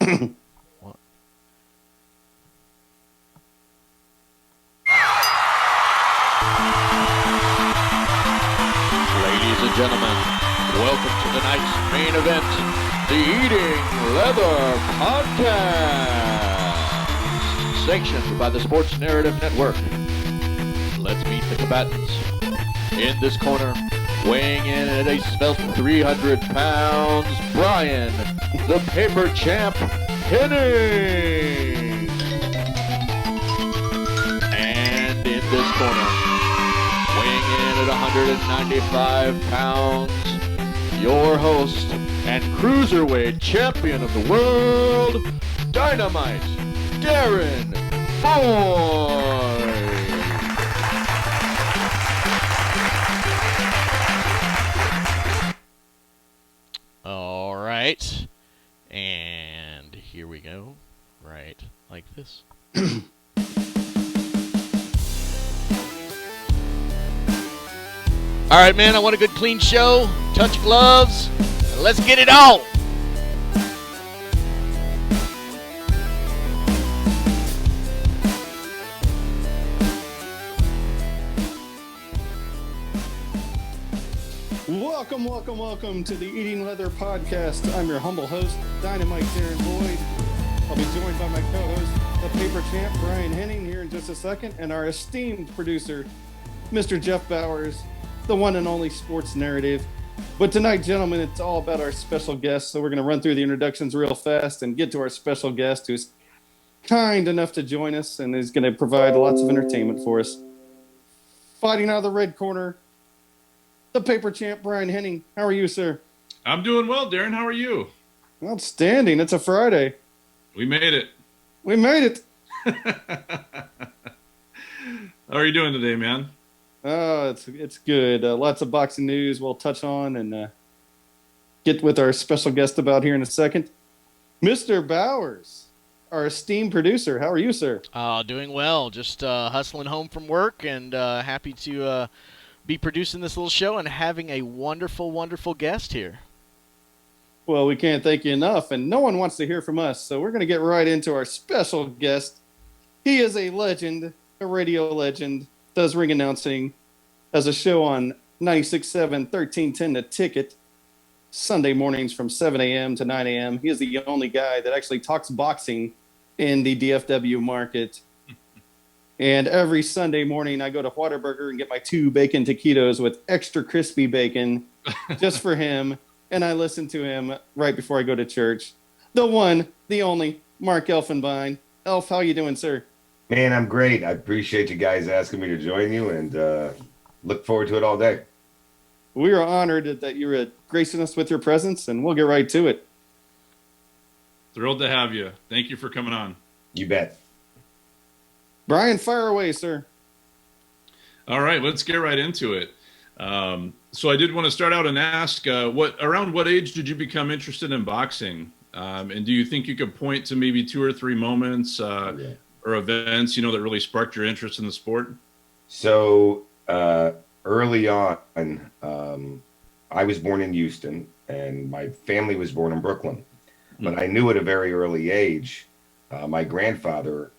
What? Ladies and gentlemen, welcome to tonight's main event, the Eating Leather Podcast, sanctioned by the Sports Narrative Network. Let's meet the combatants. In this corner, weighing in at a svelte 300 pounds, Brian, the paper champ, Henning. And in this corner, weighing in at 195 pounds, your host and cruiserweight champion of the world, Dynamite, Darren Boyd. All right, and here we go, right like this. All right, man, I want a good clean show, touch gloves, and let's get it on. Welcome to the Eating Leather Podcast. I'm your humble host, Dynamite Darren Boyd. I'll be joined by my co-host, the paper champ, Brian Henning, here in just a second, and our esteemed producer, Mr. Jeff Bowers, the one and only sports narrative. But tonight, gentlemen, it's all about our special guest, so we're going to run through the introductions real fast and get to our special guest, who's kind enough to join us and is going to provide lots of entertainment for us. Fighting out of the red corner, the paper champ, Brian Henning. How are you, sir? I'm doing well, Darren. How are you? Outstanding. It's a Friday. We made it. We made it. How are you doing today, man? Oh, it's good. Lots of boxing news we'll touch on and get with our special guest about here in a second. Mr. Bowers, our esteemed producer. How are you, sir? Doing well. Just hustling home from work and happy to be producing this little show and having a wonderful, wonderful guest here. Well, we can't thank you enough, and no one wants to hear from us, so we're going to get right into our special guest. He is a legend, a radio legend, does ring announcing, has a show on 96.7, 1310 The Ticket, Sunday mornings from 7 a.m. to 9 a.m. He is the only guy that actually talks boxing in the DFW market. And every Sunday morning, I go to Whataburger and get my 2 bacon taquitos with extra crispy bacon just for him. And I listen to him right before I go to church. The one, the only, Mark Elfenbein. Elf, how you doing, sir? Man, I'm great. I appreciate you guys asking me to join you and look forward to it all day. We are honored that you're gracing us with your presence, and we'll get right to it. Thrilled to have you. Thank you for coming on. You bet. Brian, fire away, sir. All right, let's get right into it. So I did want to start out and ask, around what age did you become interested in boxing? And do you think you could point to maybe 2 or 3 moments or events, that really sparked your interest in the sport? So early on, I was born in Houston, and my family was born in Brooklyn. But I knew at a very early age, my grandfather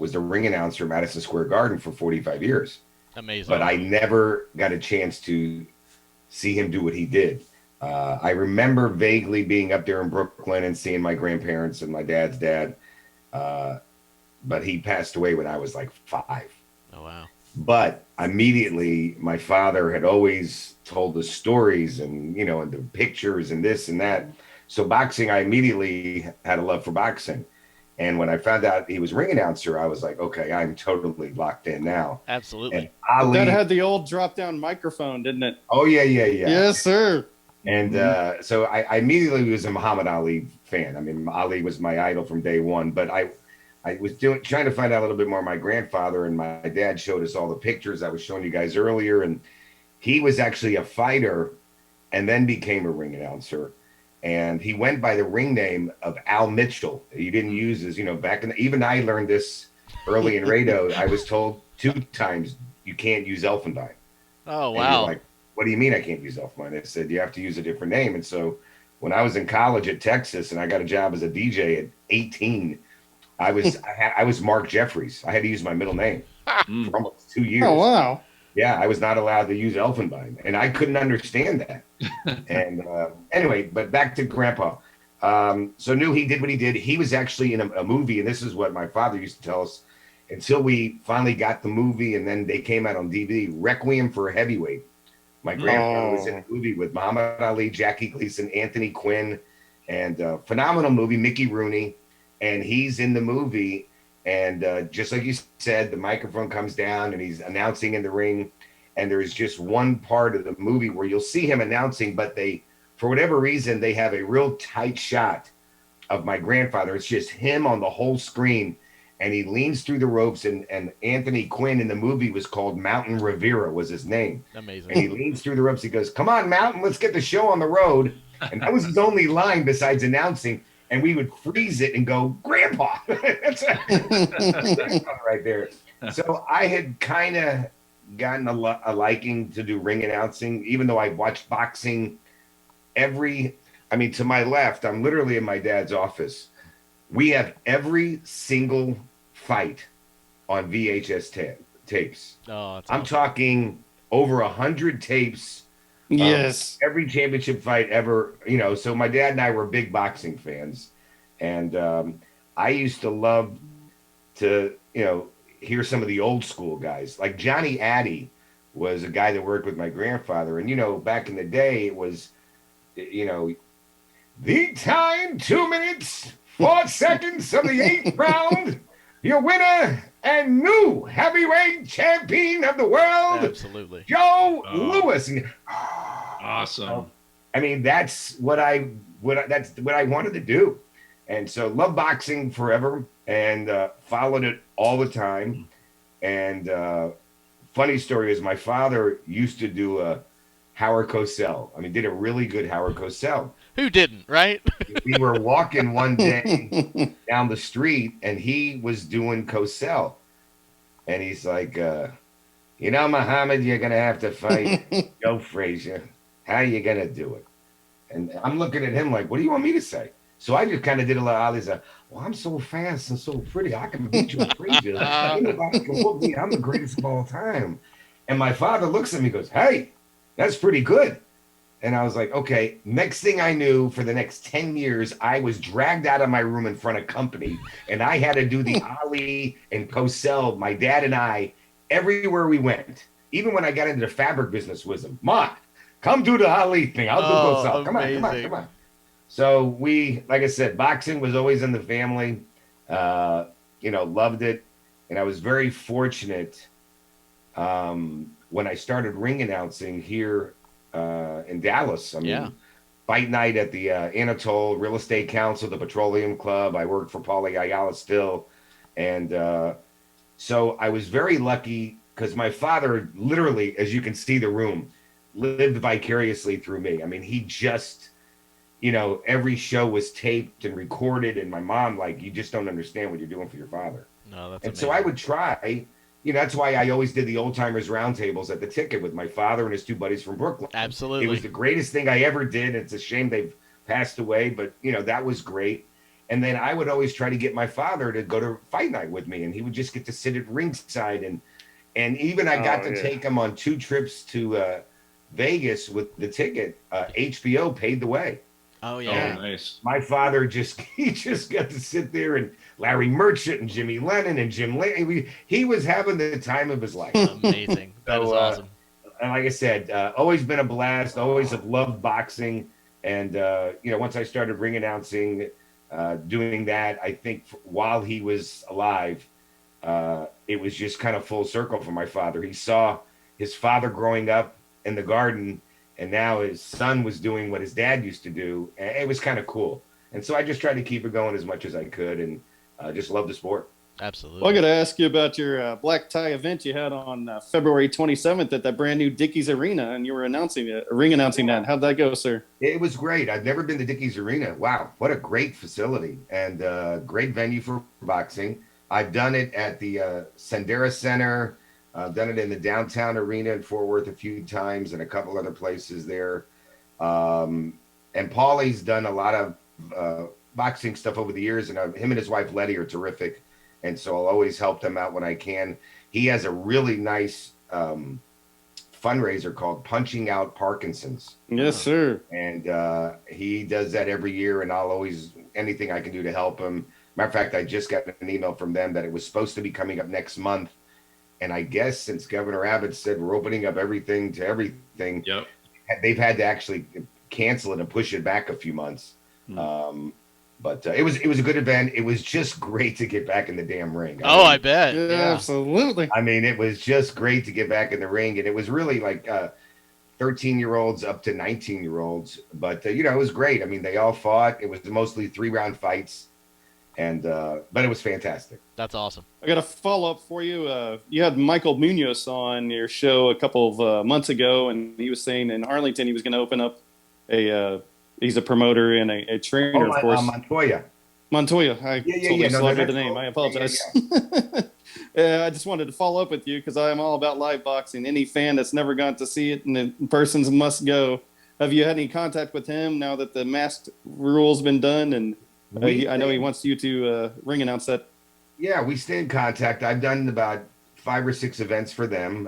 was the ring announcer at Madison Square Garden for 45 years. Amazing. But I never got a chance to see him do what he did. I remember vaguely being up there in Brooklyn and seeing my grandparents and my dad's dad. But he passed away when I was like 5. Oh, wow. But immediately, my father had always told the stories and, and the pictures and this and that. So boxing, I immediately had a love for boxing. And when I found out he was ring announcer, I was like, okay, I'm totally locked in now. Absolutely. And Ali, That had the old drop-down microphone, didn't it? oh, yeah. Yes, sir. And so I immediately was a Muhammad Ali fan. I mean, Ali was my idol from day one. But I was trying to find out a little bit more. My grandfather and my dad showed us all the pictures I was showing you guys earlier. And he was actually a fighter and then became a ring announcer. And he went by the ring name of Al Mitchell. He didn't use his, back in even I learned this early in radio. I was told 2 times you can't use Elfenbein. Oh, And wow. you're like, what do you mean I can't use Elfenbein? They said you have to use a different name. And so when I was in college at Texas and I got a job as a DJ at 18, I was Mark Jeffries. I had to use my middle name for almost 2 years. Oh, wow. Yeah, I was not allowed to use Elfenbein, and I couldn't understand that. And anyway, but back to Grandpa. So knew he did what he did. He was actually in a movie, and this is what my father used to tell us until we finally got the movie, and then they came out on DVD, Requiem for a Heavyweight. My grandfather was in a movie with Muhammad Ali, Jackie Gleason, Anthony Quinn, and phenomenal movie, Mickey Rooney. And he's in the movie, and just like you said, the microphone comes down and he's announcing in the ring. And there's just one part of the movie where you'll see him announcing, but for whatever reason, they have a real tight shot of my grandfather. It's just him on the whole screen. And he leans through the ropes, and Anthony Quinn in the movie was called Mountain Rivera was his name. Amazing. And he leans through the ropes. He goes, "Come on, Mountain, let's get the show on the road." And that was his only line besides announcing. And we would freeze it and go, "Grandpa." That's right there. So I had kind of gotten a liking to do ring announcing, even though I watched boxing to my left, I'm literally in my dad's office. We have every single fight on VHS tapes. Oh, that's I'm awesome. talking over 100 tapes. Yes. Every championship fight ever, so my dad and I were big boxing fans. And I used to love to, hear some of the old school guys. Like Johnny Addy was a guy that worked with my grandfather. And, back in the day, it was, the time, 2 minutes, 4 seconds of the 8th round, your winner and new heavyweight champion of the world, Absolutely. Joe Louis. Awesome. I mean, that's what I wanted to do. And so loved boxing forever and followed it all the time. And funny story is my father used to do a Howard Cosell. I mean, did a really good Howard Cosell. Who didn't, right? We were walking one day down the street and he was doing Cosell. And he's like, Muhammad, you're going to have to fight Joe Frazier. How are you going to do it? And I'm looking at him like, what do you want me to say? So I just kind of did a lot of Ali's like, well, I'm so fast and so pretty. I can beat Joe Frazier. Nobody can whoop me. I'm the greatest of all time. And my father looks at me and goes, hey, that's pretty good. And I was like, okay. Next thing I knew, for the next 10 years, I was dragged out of my room in front of company, and I had to do the Ali and Cosell, my dad and I, everywhere we went. Even when I got into the fabric business with him. Mark, come do the Ali thing. I'll do Cosell. Come on. So like I said, boxing was always in the family. Loved it. And I was very fortunate when I started ring announcing here in Dallas. I mean, fight night at the Anatole Real Estate Council, the Petroleum Club. I worked for Paulie Ayala still. And so I was very lucky because my father literally, as you can see the room, lived vicariously through me. I mean, he just, every show was taped and recorded. And my mom, like, you just don't understand what you're doing for your father. No, that's and amazing. so I would try. That's why I always did the old timers roundtables at the Ticket with my father and his two buddies from Brooklyn. Absolutely. It was the greatest thing I ever did. It's a shame they've passed away, but that was great. And then I would always try to get my father to go to fight night with me, and he would just get to sit at ringside. And even I got to take him on 2 trips to Vegas with the Ticket. HBO paid the way. Oh yeah. Oh, nice. My father he just got to sit there, and Larry Merchant and Jimmy Lennon and Jim Lee. He was having the time of his life. Amazing. That is awesome. And like I said, always been a blast. Always have loved boxing. And once I started ring announcing, doing that, I think while he was alive, it was just kind of full circle for my father. He saw his father growing up in the garden, and now his son was doing what his dad used to do. And it was kind of cool. And so I just tried to keep it going as much as I could, and just love the sport. Absolutely. Well, I got to ask you about your black tie event you had on February 27th at that brand new Dickies Arena, and you were ring announcing that. How'd that go, sir? It was great. I've never been to Dickies Arena. Wow, what a great facility and great venue for boxing. I've done it at the Sendera Center. I've done it in the downtown arena in Fort Worth a few times and a couple other places there. and Paulie's done a lot of boxing stuff over the years, and him and his wife Letty are terrific, and so I'll always help them out when I can. He has a really nice fundraiser called Punching Out Parkinson's. Yes, sir. And he does that every year, and I'll always, anything I can do to help him. Matter of fact, I just got an email from them that it was supposed to be coming up next month. And I guess since Governor Abbott said we're opening up everything to everything, Yep. they've had to actually cancel it and push it back a few months. But it was a good event. It was just great to get back in the damn ring. I bet. Yeah, absolutely. I mean, it was just great to get back in the ring, and it was really like 13-year-olds up to 19-year-olds. But it was great. I mean, they all fought. It was mostly 3-round fights, and but it was fantastic. That's awesome. I got a follow up for you. You had Michael Munoz on your show a couple of months ago, and he was saying in Arlington he was going to open up he's a promoter and a trainer, of course. Montoya. I totally slaughtered the name. I apologize. I just wanted to follow up with you because I am all about live boxing. Any fan that's never gone to see it in person's must go. Have you had any contact with him now that the masked rule's been done? And I know he wants you to ring announce that. Yeah, we stay in contact. I've done about 5 or 6 events for them,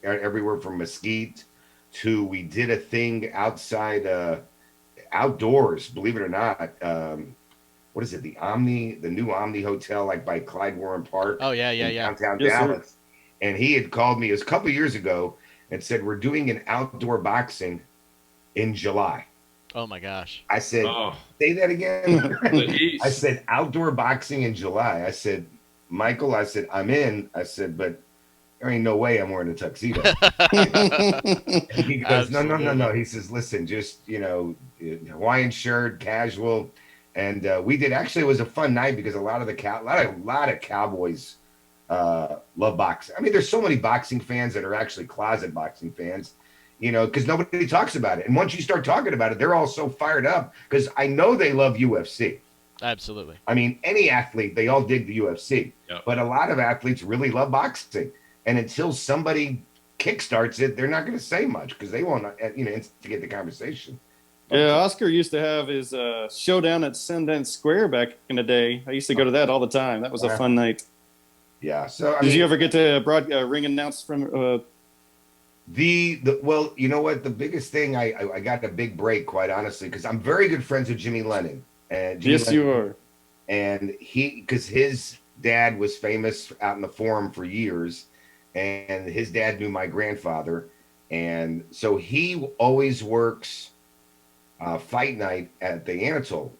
everywhere from Mesquite to we did a thing outside, outdoors, believe it or not. What is it? The new Omni Hotel, like by Clyde Warren Park. Oh, yeah. Downtown Yes, Dallas. sir. And he had called me, it was a couple years ago, and said, we're doing an outdoor boxing in July. Oh, my gosh. I said, Oh, say that again. the heat. I said, outdoor boxing in July. I said, Michael, I said, I'm in. I said, but there ain't no way I'm wearing a tuxedo. And he goes, no. He says, listen, just, Hawaiian shirt, casual. And we did, actually, it was a fun night because a lot of Cowboys love boxing. I mean, there's so many boxing fans that are actually closet boxing fans, because nobody talks about it. And once you start talking about it, they're all so fired up because I know they love UFC. Absolutely. I mean, any athlete, they all dig the UFC. Yep. But a lot of athletes really love boxing. And until somebody kickstarts it, they're not going to say much because they won't, instigate the conversation. Yeah, Oscar used to have his showdown at Sundance Square back in the day. I used to go to that all the time. That was a fun night. Yeah. So Did you ever get to ring announce from? Well, you know what? The biggest thing I got a big break, quite honestly, because I'm very good friends with Jimmy Lennon. And Yes, you are. And because his dad was famous out in the Forum for years, and his dad knew my grandfather, and so he always works fight night at the Anatole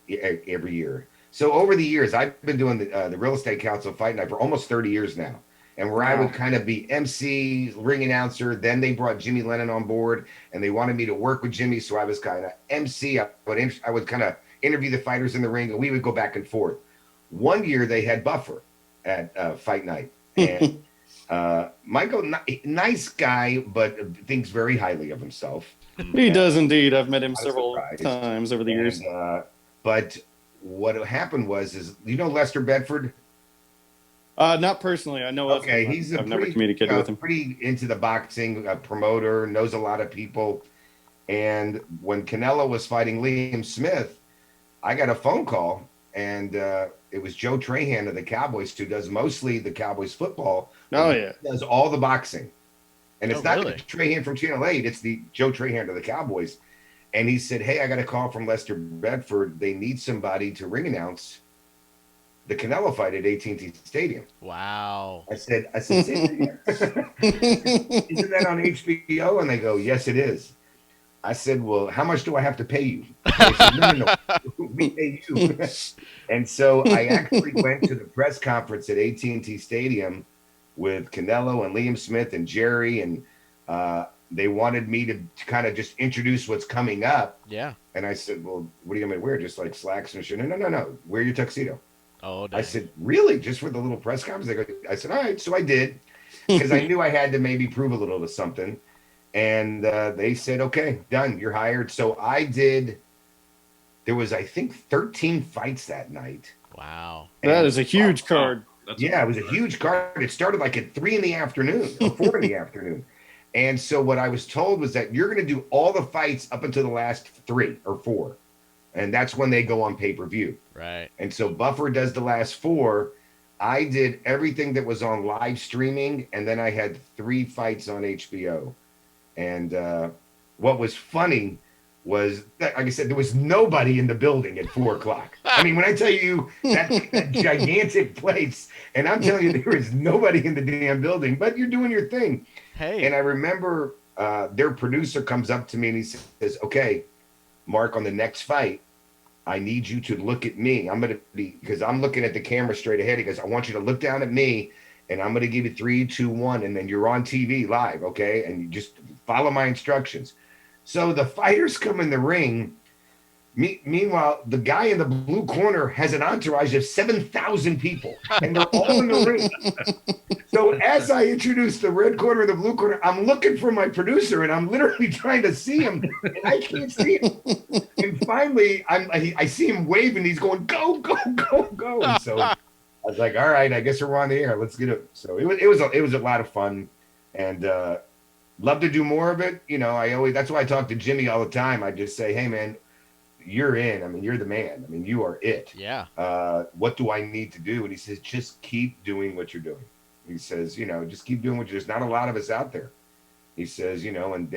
every year. So over the years, I've been doing the Real Estate Council fight night for almost 30 years now. And where I would kind of be MC, ring announcer. Then they brought Jimmy Lennon on board, and they wanted me to work with Jimmy. So I was kind of MC. I would kind of interview the fighters in the ring, and we would go back and forth. One year they had Buffer at fight night, and Michael, nice guy, but thinks very highly of himself. He does indeed. I've met him I'm several surprised. times over the years. But what happened was Lester Bedford? Not personally. I know. Okay, of him. he's I've never communicated with him. pretty into the boxing, promoter, knows a lot of people. And when Canelo was fighting Liam Smith, I got a phone call, and it was Joe Trahan of the Cowboys, who does mostly the Cowboys football. Oh, He yeah. does all the boxing. And it's not really? the Trahan from Channel 8, it's the Joe Trahan of the Cowboys. And he said, hey, I got a call from Lester Bedford. They need somebody to ring announce the Canelo fight at AT&T Stadium. Wow. I said, isn't that on HBO? And they go, yes, it is. I said, well, how much do I have to pay you? They said, no, we pay you. And so I actually went to the press conference at AT&T Stadium with Canelo and Liam Smith and Jerry, and they wanted me to kind of just introduce what's coming up. Yeah. And I said, well, what are you going to wear? Just like slacks and shit? No. Wear your tuxedo. Oh, dang. I said, really? Just for the little press conference? I said, all right. So I did, because I knew I had to maybe prove a little to something. And they said, okay, done. You're hired. So I did. There was, I think, 13 fights that night. Wow. That is a huge card. That's Yeah, it was a huge card. It started like at 3 in the afternoon or 4 in the afternoon. And so what I was told was that you're going to do all the fights up until the last 3 or 4. And that's when they go on pay-per-view. Right. And so Buffer does the last 4. I did everything that was on live streaming, and then I had 3 fights on HBO. And what was funny was that, like I said, there was nobody in the building at 4 o'clock. I mean, when I tell you that gigantic place, and I'm telling you there is nobody in the damn building, but you're doing your thing. Hey. And I remember their producer comes up to me and he says, okay, Mark, on the next fight, I need you to look at me. I'm going to be, because I'm looking at the camera straight ahead. He goes, I want you to look down at me, and I'm going to give you 3, 2, 1, and then you're on TV live, okay? And you just follow my instructions. So the fighters come in the ring. Meanwhile, the guy in the blue corner has an entourage of 7,000 people, and they're all in the ring. So as I introduce the red corner and the blue corner, I'm looking for my producer, and I'm literally trying to see him, and I can't see him. And finally, I see him waving. He's going, go, go, go, go. And so I was like, all right, I guess we're on the air. Let's get it. So it was a lot of fun, and love to do more of it. You know, that's why I talk to Jimmy all the time. I just say, hey, man, you're in. I mean, you're the man. I mean, you are it. Yeah. What do I need to do? And he says, just keep doing what you're doing. He says, you know, just keep doing what you're. There's not a lot of us out there. He says, you know, and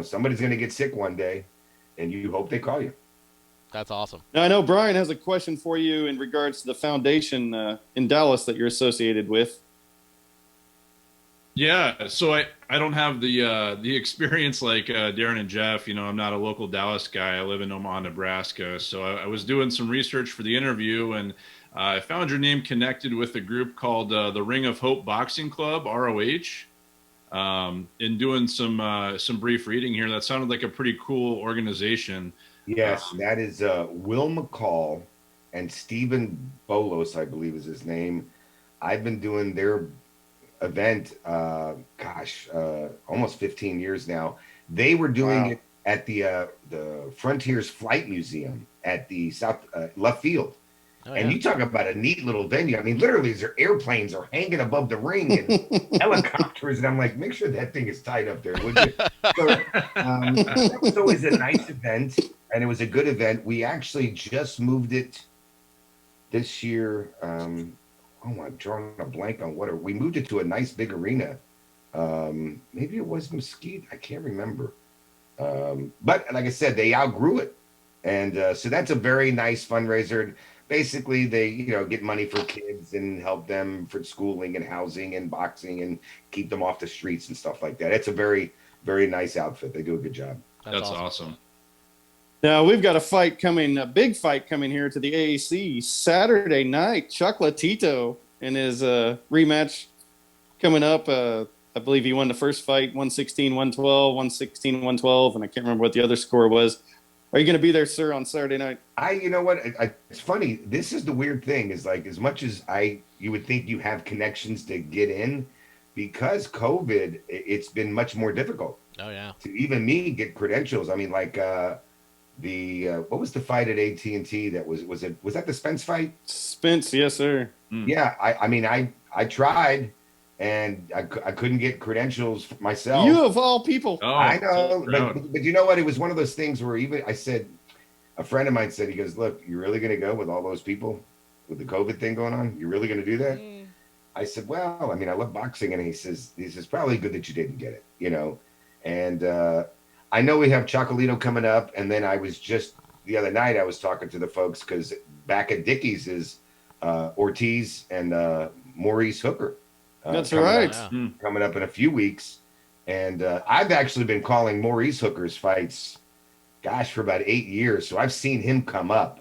somebody's going to get sick one day, and you hope they call you. That's awesome. Now, I know Brian has a question for you in regards to the foundation in Dallas that you're associated with. Yeah, so I don't have the experience like Darren and Jeff. You know, I'm not a local Dallas guy. I live in Omaha, Nebraska. So I was doing some research for the interview, and I found your name connected with a group called the Ring of Hope Boxing Club, ROH. In doing some brief reading here, that sounded like a pretty cool organization. Yes, that is Will McCall and Stephen Bolos, I believe is his name. I've been doing their event, almost 15 years now. They were doing it at the Frontiers Flight Museum at the South left field. Oh, and you talk about a neat little venue. I mean, literally, their airplanes are hanging above the ring and helicopters. And I'm like, make sure that thing is tied up there, would you? So that was always a nice event, and it was a good event. We actually just moved it this year. I'm drawing a blank on we moved it to a nice big arena. Maybe it was Mesquite. I can't remember. But like I said, they outgrew it. And so that's a very nice fundraiser. Basically, they, get money for kids and help them for schooling and housing and boxing and keep them off the streets and stuff like that. It's a very, very nice outfit. They do a good job. That's awesome. Now, we've got a big fight coming here to the AAC Saturday night. Chocolatito in his rematch coming up. I believe he won the first fight, 116, 112, 116, 112, and I can't remember what the other score was. Are you going to be there, sir, on Saturday night? You know what? It's funny. This is the weird thing is like, as much as you would think you have connections to get in, because COVID, it's been much more difficult. Oh, yeah. To even me get credentials. I mean, like what was the fight at AT&T that was that the Spence fight? Spence, yes, sir. Yeah, I tried, and I couldn't get credentials myself. You of all people. Oh, I know, but you know what? It was one of those things where even I said, a friend of mine said, he goes, look, you're really going to go with all those people with the COVID thing going on? You're really going to do that? I said, well, I mean, I love boxing. And he says, probably good that you didn't get it, And I know we have Chocolito coming up. And then I was just, the other night, I was talking to the folks because back at Dickey's is Ortiz and Maurice Hooker. That's right. Coming up in a few weeks. And I've actually been calling Maurice Hooker's fights, for about 8 years. So I've seen him come up.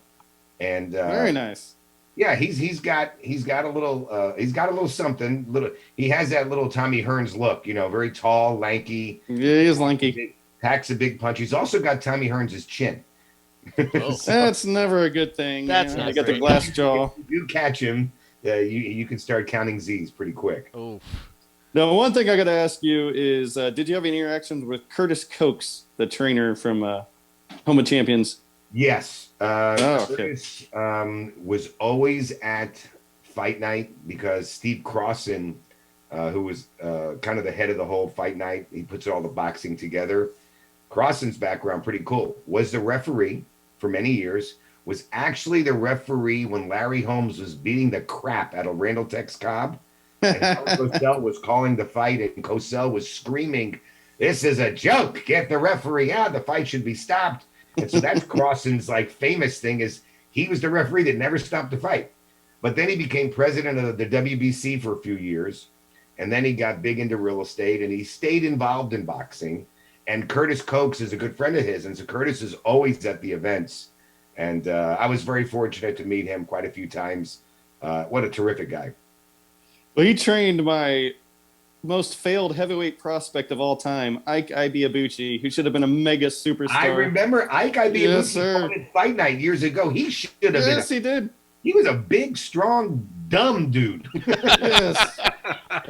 And very nice. Yeah, he's got a little something. He has that little Tommy Hearns look, very tall, lanky. Yeah, he is lanky. Packs a big punch. He's also got Tommy Hearns' chin. Oh. That's never a good thing. That's not. not You got the great. glass jaw. If you catch him, you can start counting Z's pretty quick. Oh. Now, one thing I got to ask you is, did you have any interactions with Curtis Cokes, the trainer from Home of Champions? Yes. Okay. Curtis was always at fight night because Steve Crossan who was kind of the head of the whole fight night. He puts all the boxing together. Crossan's background, pretty cool, was the referee for many years, was actually the referee when Larry Holmes was beating the crap out of Randall Tex Cobb. And Cosell was calling the fight, and Cosell was screaming, "This is a joke. Get the referee out. The fight should be stopped." And so that's Crossan's like famous thing is he was the referee that never stopped the fight. But then he became president of the WBC for a few years. And then he got big into real estate and he stayed involved in boxing. And Curtis Cokes is a good friend of his. And so Curtis is always at the events. And I was very fortunate to meet him quite a few times. What a terrific guy. Well, he trained my most failed heavyweight prospect of all time, Ike Ibiabuchi, who should have been a mega superstar. I remember Ike Ibiabuchi Yes, sir. fought at Fight Night years ago. He should have been. Yes, he did. He was a big, strong, dumb dude. Yes.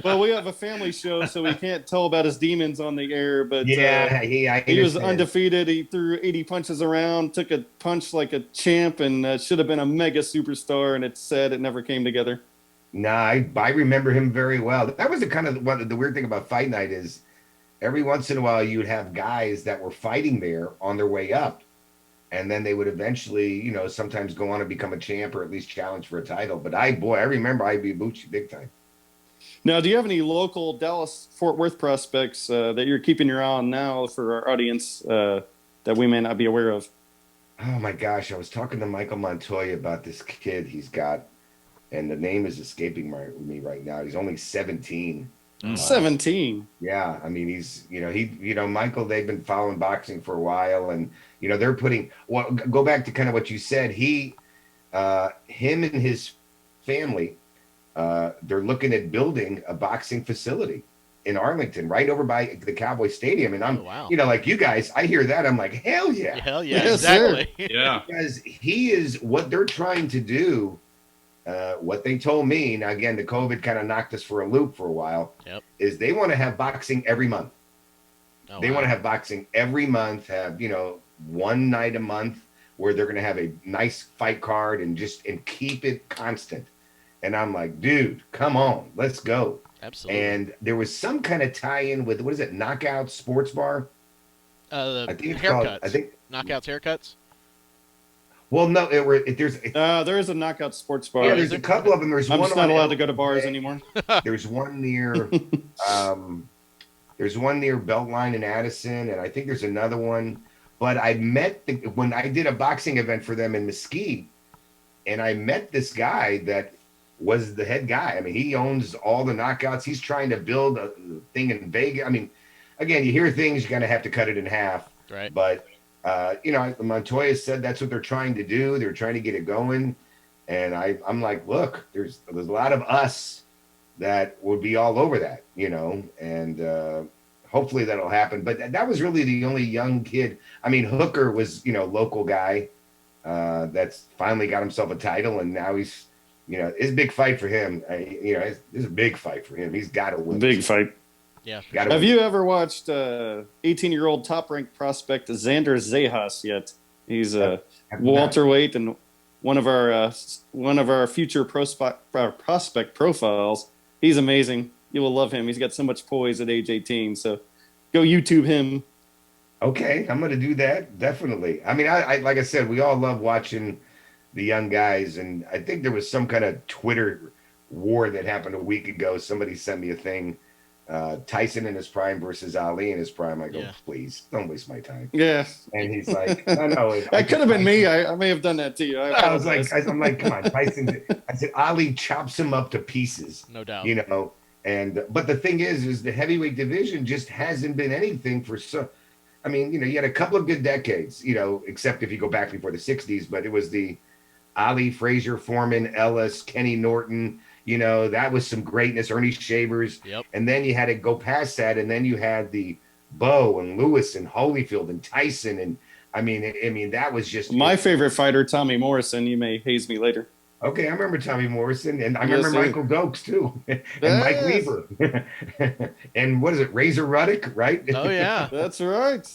Well, we have a family show, so we can't tell about his demons on the air. But Yeah, he was undefeated. He threw 80 punches around, took a punch like a champ, and should have been a mega superstar. And it's sad it never came together. Nah, I remember him very well. That was the kind of the weird thing about Fight Night is every once in a while you'd have guys that were fighting there on their way up. And then they would eventually, you know, sometimes go on and become a champ or at least challenge for a title. But I remember Ibiabuchi big time. Now, do you have any local Dallas-Fort Worth prospects that you're keeping your eye on now for our audience that we may not be aware of? Oh my gosh, I was talking to Michael Montoya about this kid he's got, and the name is escaping me right now. He's only 17. 17. Yeah, I mean Michael, they've been following boxing for a while, and they're putting. Well, go back to kind of what you said. Him and his family, they're looking at building a boxing facility in Arlington, right over by the Cowboy Stadium. And I'm, wow. like you guys, I hear that, I'm like, hell yeah, Hell yeah, Yes, exactly. Yeah. because he is what they're trying to do. What they told me, now again, the COVID kind of knocked us for a loop for a while, Yep. is they want to have boxing every month. Oh, They wow. want to have boxing every month, have, one night a month where they're going to have a nice fight card and keep it constant. And I'm like, dude, come on, let's go. Absolutely. And there was some kind of tie-in with, what is it, Knockout Sports Bar? The I think it's haircuts. called, Knockouts haircuts. well, no, there's There is a Knockout Sports Bar. yeah, there's a couple of them. There's I'm one just not on allowed to go to bars anymore. There's one near there's one near Beltline in Addison, and I think there's another one. But I met when I did a boxing event for them in Mesquite, and I met this guy that was the head guy. I mean, he owns all the knockouts. He's trying to build a thing in Vegas. I mean, again, you hear things, you're gonna have to cut it in half. Right. But Montoya said that's what they're trying to do. They're trying to get it going. And I'm like, look, there's a lot of us that would be all over that, and hopefully that'll happen. But that was really the only young kid. I mean, Hooker was, local guy that's finally got himself a title, and now he's, it's a big fight for him. It's a big fight for him. He's got to win. Big fight. Yeah. Have you ever watched 18-year-old top-ranked prospect Xander Zejas yet? He's a welterweight and one of our future prospect profiles. He's amazing. You will love him. He's got so much poise at age 18. So go YouTube him. Okay, I'm going to do that. Definitely. I mean, I like I said, we all love watching the young guys. And I think there was some kind of Twitter war that happened a week ago. Somebody sent me a thing. Tyson in his prime versus Ali in his prime. I go, Yeah. please don't waste my time. Yeah. And he's like, no. That could have been me. I may have done that to you. I was like, I'm like, come on, Tyson. I said, Ali chops him up to pieces. No doubt. And but the thing is the heavyweight division just hasn't been anything for so. I mean, you had a couple of good decades, except if you go back before the 60s, but it was the Ali, Frazier, Foreman, Ellis, Kenny Norton. That was some greatness. Ernie Shavers. Yep. And then you had to go past that, and then you had the Bo and Lewis and Holyfield and Tyson, and I mean that was just my favorite fighter, Tommy Morrison. You may haze me later. Okay, I remember Tommy Morrison, and I Yes, remember sir. Michael Dokes too, and Yes. Mike Weaver, and what is it, Razor Ruddock, right? Oh yeah. That's right.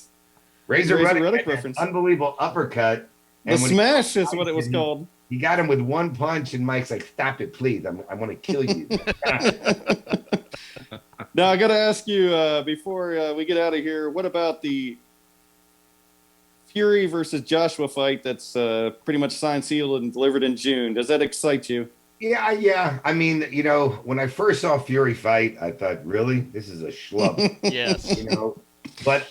Razor Ruddock had reference. an unbelievable uppercut. The And when he- Smash is what it was called. He got him with one punch, and Mike's like, "Stop it, please! I want to kill you." Now I got to ask you before we get out of here. What about the Fury versus Joshua fight? That's pretty much signed, sealed, and delivered in June. Does that excite you? Yeah. I mean, when I first saw Fury fight, I thought, really, this is a schlub. Yes. But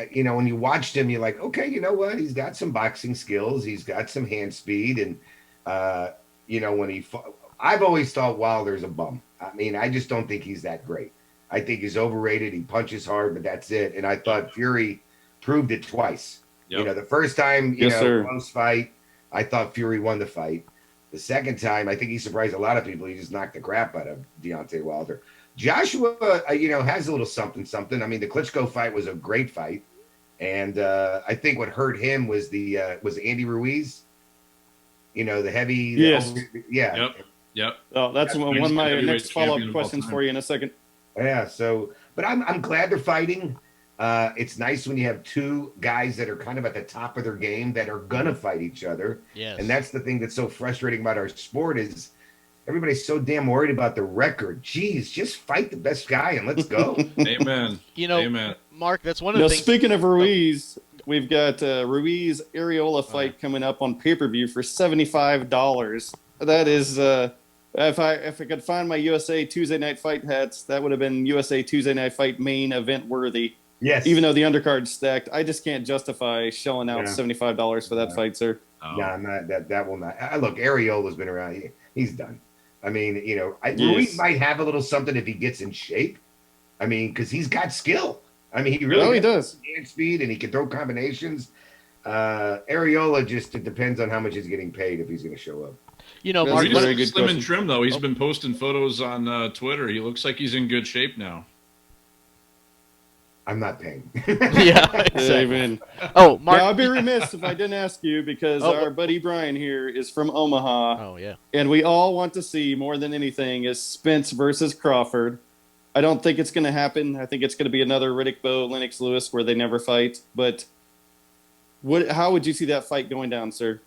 when you watched him, you're like, okay, you know what? He's got some boxing skills. He's got some hand speed, and when he fought, I've always thought Wilder's a bum. I mean, I just don't think he's that great. I think he's overrated. He punches hard, but that's it. And I thought Fury proved it twice. Yep. The first time, Yes, sir. close fight, I thought Fury won the fight. The second time, I think he surprised a lot of people. He just knocked the crap out of Deontay Wilder. Joshua, has a little something. I mean, the Klitschko fight was a great fight, and I think what hurt him was was Andy Ruiz. The heavy. Yes. Yep. Oh, that's one of my Heavyweight next follow-up champion of all questions time. for you in a second. Yeah. So, but I'm glad they're fighting. It's nice when you have two guys that are kind of at the top of their game that are gonna fight each other. Yes. And that's the thing that's so frustrating about our sport is everybody's so damn worried about the record. Jeez, just fight the best guy and let's go. Amen. Amen. Mark, that's one of Now, the things. speaking of Ruiz, we've got Ruiz Areola fight coming up on pay-per-view for $75. That is, if I could find my USA Tuesday Night Fight hats, that would have been USA Tuesday Night Fight main event worthy. Yes. Even though the undercard's stacked, I just can't justify shelling out Yeah. $75 for that fight, sir. Oh. No, I'm not. That will not. Look, Areola's been around. He's done. I mean, Yes. Ruiz might have a little something if he gets in shape. I mean, because he's got skill. I mean, he really he does. hand speed and he can throw combinations. Areola it depends on how much he's getting paid if he's going to show up. That's Mark, a very He's good slim and question. trim though. He's been posting photos on Twitter. He looks like he's in good shape now. I'm not paying. yeah, exactly. Amen. Oh, Mark. Now, I'd be remiss if I didn't ask you because Oh. our buddy Brian here is from Omaha. Oh, yeah. And we all want to see more than anything is Spence versus Crawford. I don't think it's going to happen. I think it's going to be another Riddick Bowe, Lennox Lewis where they never fight. But how would you see that fight going down, sir?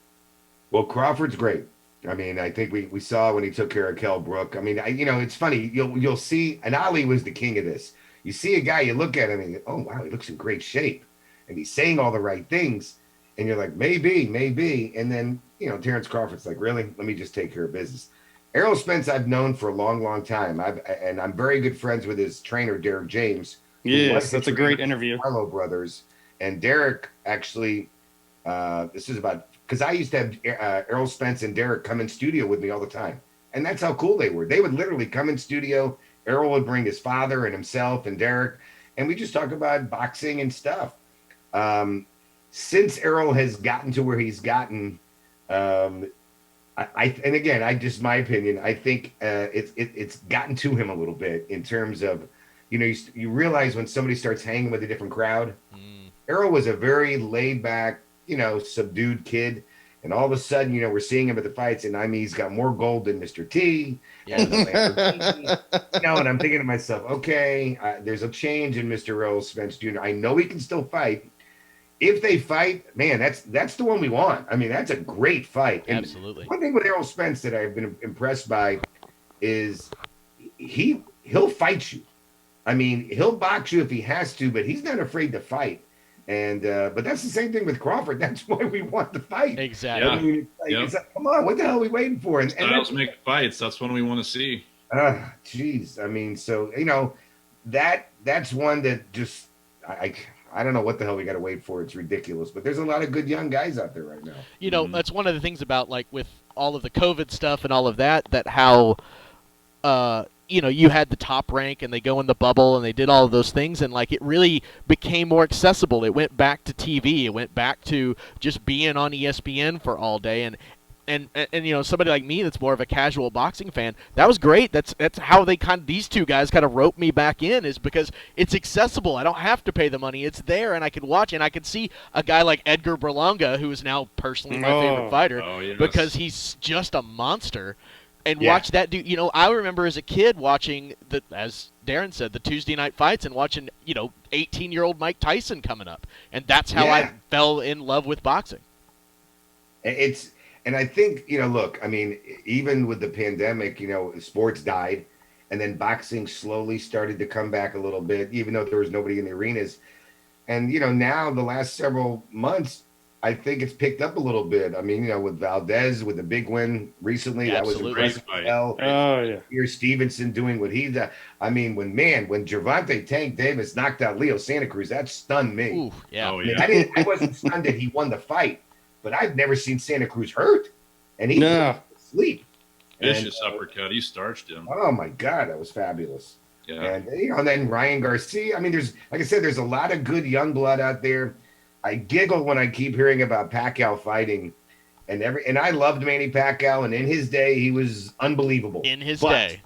Well, Crawford's great. I mean, I think we saw when he took care of Kell Brook. I mean, it's funny. You'll see, and Ali was the king of this. You see a guy, you look at him, and you go, oh, wow, he looks in great shape. And he's saying all the right things. And you're like, maybe. And then, Terrence Crawford's like, really? Let me just take care of business. Errol Spence I've known for a long, long time. And I'm very good friends with his trainer, Derek James. who was Yes, the that's a trainer great for interview. Harlow Brothers. And Derek actually, this is about, because I used to have Errol Spence and Derek come in studio with me all the time. And that's how cool they were. They would literally come in studio. Errol would bring his father and himself and Derek, and we just talk about boxing and stuff. Since Errol has gotten to where he's gotten, and again, my opinion, I think it's gotten to him a little bit in terms of, you realize when somebody starts hanging with a different crowd. Errol was a very laid back, subdued kid. And all of a sudden, we're seeing him at the fights, and I mean, he's got more gold than Mr. T. Yeah. And I'm thinking to myself, okay, there's a change in Mr. Errol Spence Jr. I know he can still fight. If they fight, man, that's the one we want. I mean, that's a great fight. And Absolutely. one thing with Errol Spence that I've been impressed by is he'll fight you. I mean, he'll box you if he has to, but he's not afraid to fight. And but that's the same thing with Crawford. That's why we want the fight. Exactly. Yeah. I mean, it's like, come on, what the hell are we waiting for? And Styles make fights. That's what we want to see. geez, I mean, so that's one that just I don't know what the hell we got to wait for. It's ridiculous, but there's a lot of good young guys out there right now. That's one of the things about, like, with all of the COVID stuff and all of that how, you had the Top Rank and they go in the bubble and they did all of those things, and, like, it really became more accessible. It went back to TV. It went back to just being on ESPN for all day. And somebody like me that's more of a casual boxing fan, that was great. That's how these two guys kind of roped me back in, is because it's accessible. I don't have to pay the money. It's there, and I could watch, and I could see a guy like Edgar Berlanga, who is now personally my favorite fighter, yes. because he's just a monster. And Yeah. watch that dude. I remember as a kid watching as Darren said, the Tuesday night fights, and watching 18-year-old Mike Tyson coming up, and that's how I fell in love with boxing. And I think, look, I mean, even with the pandemic, sports died. and then boxing slowly started to come back a little bit, even though there was nobody in the arenas. And now the last several months, I think it's picked up a little bit. I mean, with Valdez with the big win recently, that was Absolutely. impressive as hell. Oh yeah. Here's Stevenson doing what he does. I mean, when Gervonta Tank Davis knocked out Leo Santa Cruz, that stunned me. Ooh, yeah. Oh I mean, yeah. I wasn't stunned that he won the fight, but I've never seen Santa Cruz hurt, and he No. sleep. Vicious uppercut. He starched him. Oh my God, that was fabulous. Yeah. And and then Ryan Garcia. I mean, like I said, there's a lot of good young blood out there. I giggle when I keep hearing about Pacquiao fighting, and I loved Manny Pacquiao, and in his day he was unbelievable. In his But day.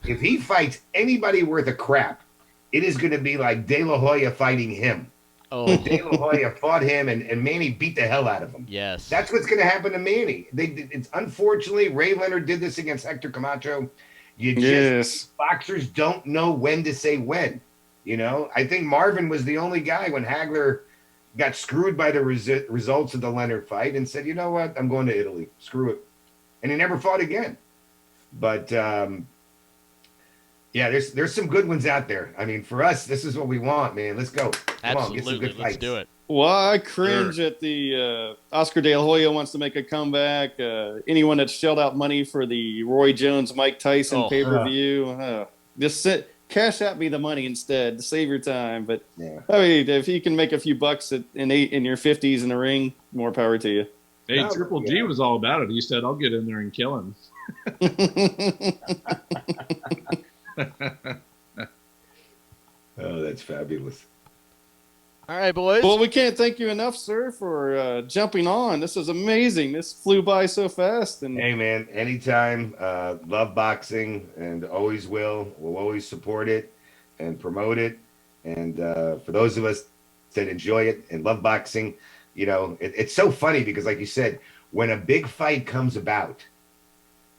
if he fights anybody worth a crap, it is going to be like De La Hoya fighting him. Oh, De La Hoya fought him, and Manny beat the hell out of him. yes. That's what's going to happen to Manny. It's unfortunately Ray Leonard did this against Hector Camacho. Yes. Boxers don't know when to say when. I think Marvin was the only guy when Hagler got screwed by the results of the Leonard fight and said, you know what, I'm going to Italy. Screw it. And he never fought again. But yeah, there's some good ones out there. I mean, for us, this is what we want, man. Let's go. Come on, get some Absolutely. good Let's fights. do it. Well, I cringe at the Oscar De La Hoya wants to make a comeback. Anyone that shelled out money for the Roy Jones Mike Tyson Oh. pay-per-view, just cash out me the money instead to save your time. But Yeah. I mean, if you can make a few bucks in your 50s in the ring, more power to you. Hey, No, Triple G yeah. was all about it. He said, "I'll get in there and kill him." Oh, that's fabulous. All right, boys. Well, we can't thank you enough, sir, for jumping on. This is amazing. This flew by so fast. And Hey, man, anytime. Love boxing and always will. We'll always support it and promote it. And for those of us that enjoy it and love boxing, it's so funny because, like you said, when a big fight comes about,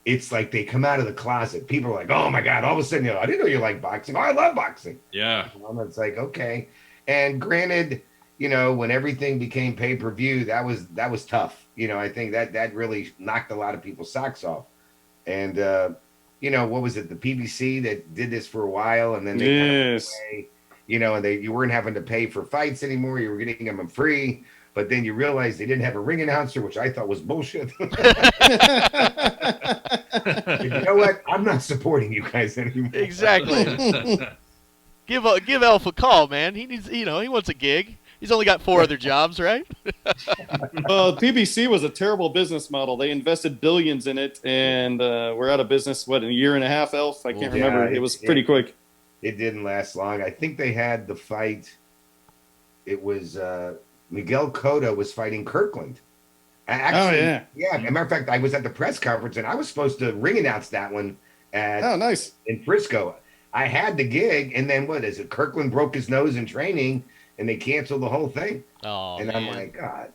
it's like they come out of the closet. People are like, oh, my God, all of a sudden, I didn't know you like boxing. Oh, I love boxing. Yeah. And it's like, okay. And granted, when everything became pay-per-view, that was tough. I think that really knocked a lot of people's socks off. And, what was it? The PBC that did this for a while, and then they kind of went away, and you weren't having to pay for fights anymore. You were getting them free. But then you realize they didn't have a ring announcer, which I thought was bullshit. You know what? I'm not supporting you guys anymore. Exactly. Give Elf a call, man. He needs, he wants a gig. He's only got 4 other jobs, right? Well, PBC was a terrible business model. They invested billions in it, and we're out of business. What, in a year and a half, Elf? I can't remember. It was pretty quick. It didn't last long. I think they had the fight. It was Miguel Cotto was fighting Kirkland. Actually, yeah. Yeah. As a matter of fact, I was at the press conference and I was supposed to ring announce that one Oh, nice. in Frisco. I had the gig, and then what is it? Kirkland broke his nose in training, and they canceled the whole thing. Oh, And man. I'm like, God.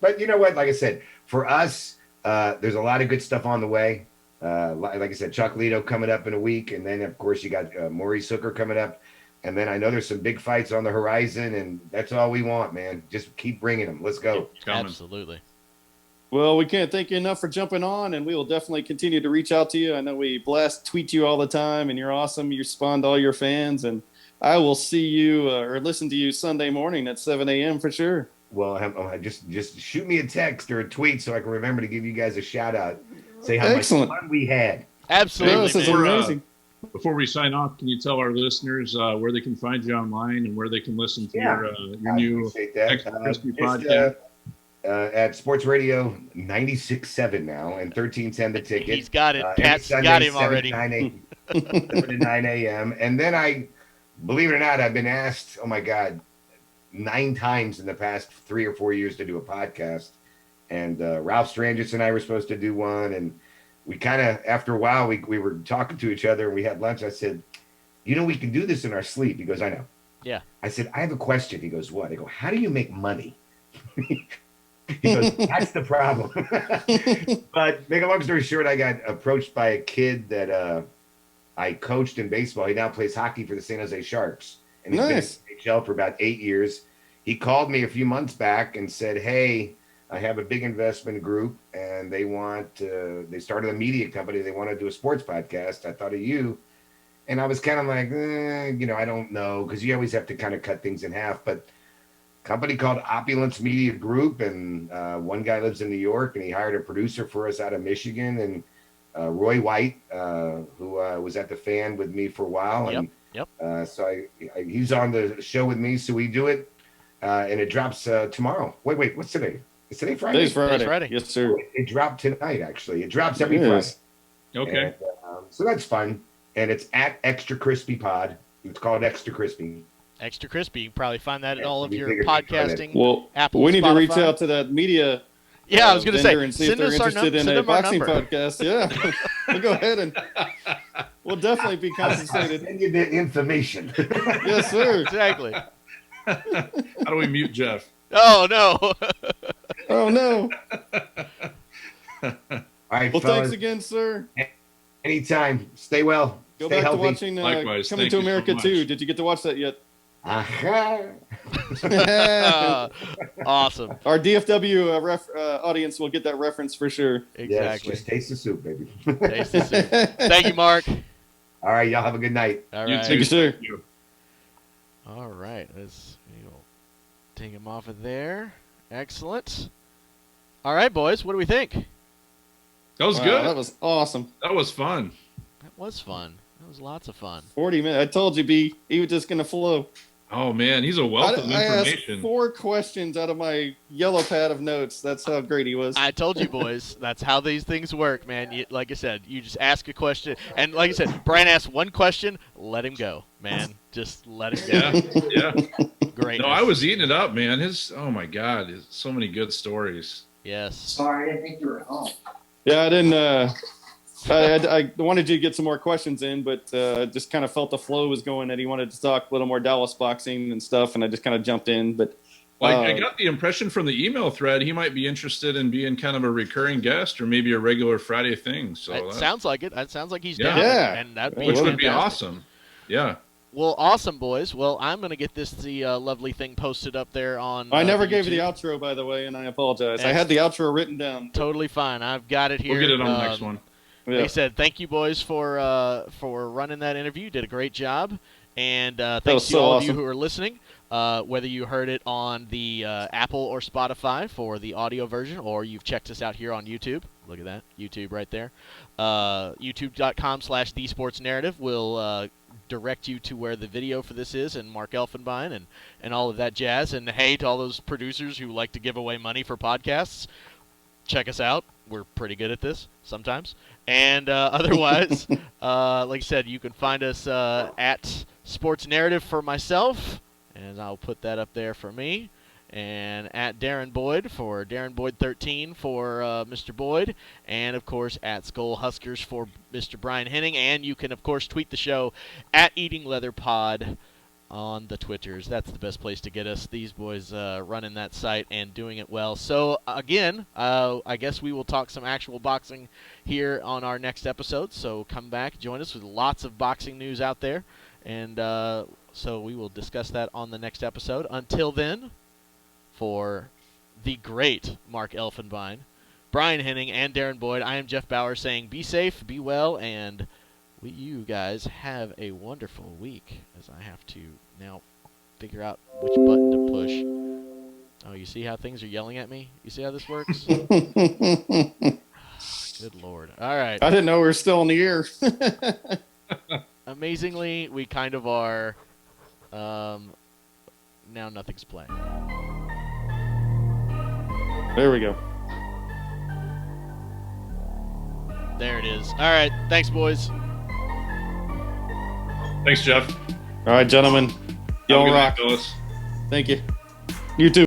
But you know what? Like I said, for us, there's a lot of good stuff on the way. Like I said, Chuck Lido coming up in a week, and then of course you got Maurice Hooker coming up, and then I know there's some big fights on the horizon, and that's all we want, man. Just keep bringing them. Let's go. It's coming. Absolutely. Well, we can't thank you enough for jumping on, and we will definitely continue to reach out to you. I know we tweet you all the time, and you're awesome. You respond to all your fans, and I will see you or listen to you Sunday morning at 7 a.m. for sure. Well, just shoot me a text or a tweet so I can remember to give you guys a shout out. Say how Excellent. much fun we had. Absolutely, This is man. amazing. Before we sign off, can you tell our listeners where they can find you online and where they can listen to your I new appreciate that. Extra Crispy Just, podcast? at Sports Radio 96.7 now and 1310 the ticket. He's got it. Every Pat's Sunday, got him 7 already. to 7 to 9 a.m. And then believe it or not, I've been asked, oh my God, 9 times in the past 3 or 4 years to do a podcast. And Ralph Strangis and I were supposed to do one. And we kind of, after a while, we were talking to each other and we had lunch. I said, we can do this in our sleep. He goes, I know. Yeah. I said, I have a question. He goes, what? I go, how do you make money? He goes, that's the problem. But make a long story short, I got approached by a kid that I coached in baseball. He now plays hockey for the San Jose Sharks. And he's Nice. been in the NHL for about 8 years. He called me a few months back and said, hey, I have a big investment group and they started a media company. They want to do a sports podcast. I thought of you. And I was kind of like, I don't know, because you always have to kind of cut things in half. But company called Opulence Media Group, and one guy lives in New York, and he hired a producer for us out of Michigan, and Roy White, who was at the Fan with me for a while, Yep. and Yep. so he's on the show with me. So we do it, and it drops tomorrow. Wait, what's today? Is today Friday? Today's Friday. Today's Friday. Yes, sir. It dropped tonight. Actually, it drops every Yes. Friday. Okay. And, so that's fun, and it's at Extra Crispy Pod. It's called Extra Crispy. Extra crispy. You can probably find that in all of we your figured we'd find podcasting. Well, Apple, we need to reach Spotify. out to that media. Yeah, I was going to say, vendor and see if send they're us our interested in send a them our boxing number. podcast. Yeah, we'll go ahead and we'll definitely be I'll compensated. send you the information. Yes, sir. Exactly. How do we mute Jeff? Oh no. Oh no. All right, Well, fellas. thanks again, sir. Anytime. Stay well. Go Stay back healthy. to watching Likewise. Coming Thank to you so America much. 2. Did you get to watch that yet? Awesome. Our DFW audience will get that reference for sure. Yes, Exactly. just taste the soup, baby. Taste the soup. Thank you, Mark. All right, y'all have a good night. All You right. too. Thank you, sir. Thank you. All right. Let's we'll take him off of there. Excellent. All right, boys. What do we think? That was Wow, good. That was awesome. That was fun. That was fun. That was lots of fun. 40 minutes. I told you, B. He was just going to flow. Oh man, he's a wealth of I asked information. 4 questions out of my yellow pad of notes. That's how great he was. I told you, boys. That's how these things work, man. Like I said, you just ask a question, and like I said, Brian asked one question. Let him go, man. Just let him go. Yeah, yeah. Great. No, I was eating it up, man. Oh my God, so many good stories. Yes. Sorry, I didn't think you were at home. Yeah, I didn't. I wanted you to get some more questions in, but just kind of felt the flow was going that he wanted to talk a little more Dallas boxing and stuff, and I just kind of jumped in. But I got the impression from the email thread he might be interested in being kind of a recurring guest or maybe a regular Friday thing. So That sounds like it. That sounds like he's Yeah. down. Yeah. And that'd be which would be fantastic. awesome. Yeah. Well, awesome, boys. Well, I'm going to get the lovely thing posted up there on I never gave you the YouTube. outro, by the way, and I apologize. I had the outro written down. Totally fine. I've got it here. We'll get it on the next one. Yeah. Like I said, thank you, boys, for running that interview. You did a great job. And thanks was to so all awesome. of you who are listening, whether you heard it on the Apple or Spotify for the audio version, or you've checked us out here on YouTube. Look at that. YouTube right there. YouTube.com/thesportsnarrative will direct you to where the video for this is, and Mark Elfenbein and all of that jazz. And hey, to all those producers who like to give away money for podcasts, check us out. We're pretty good at this sometimes. And otherwise, like I said, you can find us at Sports Narrative for myself, and I'll put that up there for me. And at Darren Boyd for Darren Boyd 13 for Mr. Boyd, and of course at Skull Huskers for Mr. Brian Henning. And you can of course tweet the show at Eating Leather Pod on the Twitters. That's the best place to get us. These boys running that site and doing it well. So again, I guess we will talk some actual boxing here on our next episode. So come back, join us with lots of boxing news out there, and so we will discuss that on the next episode. Until then, for the great Mark Elfenbein, Brian Henning, and Darren Boyd, I am Jeff Bauer saying be safe, be well, and you guys have a wonderful week, as I have to now figure out which button to push. Oh, you see how things are yelling at me? You see how this works? Good Lord. All right. I didn't know we were still in the air. Amazingly, we kind of are. Now nothing's playing. There we go. There it is. All right. Thanks, boys. Thanks, Jeff. All right, gentlemen. Have a Y'all good night, rock. fellas. Thank you. You too.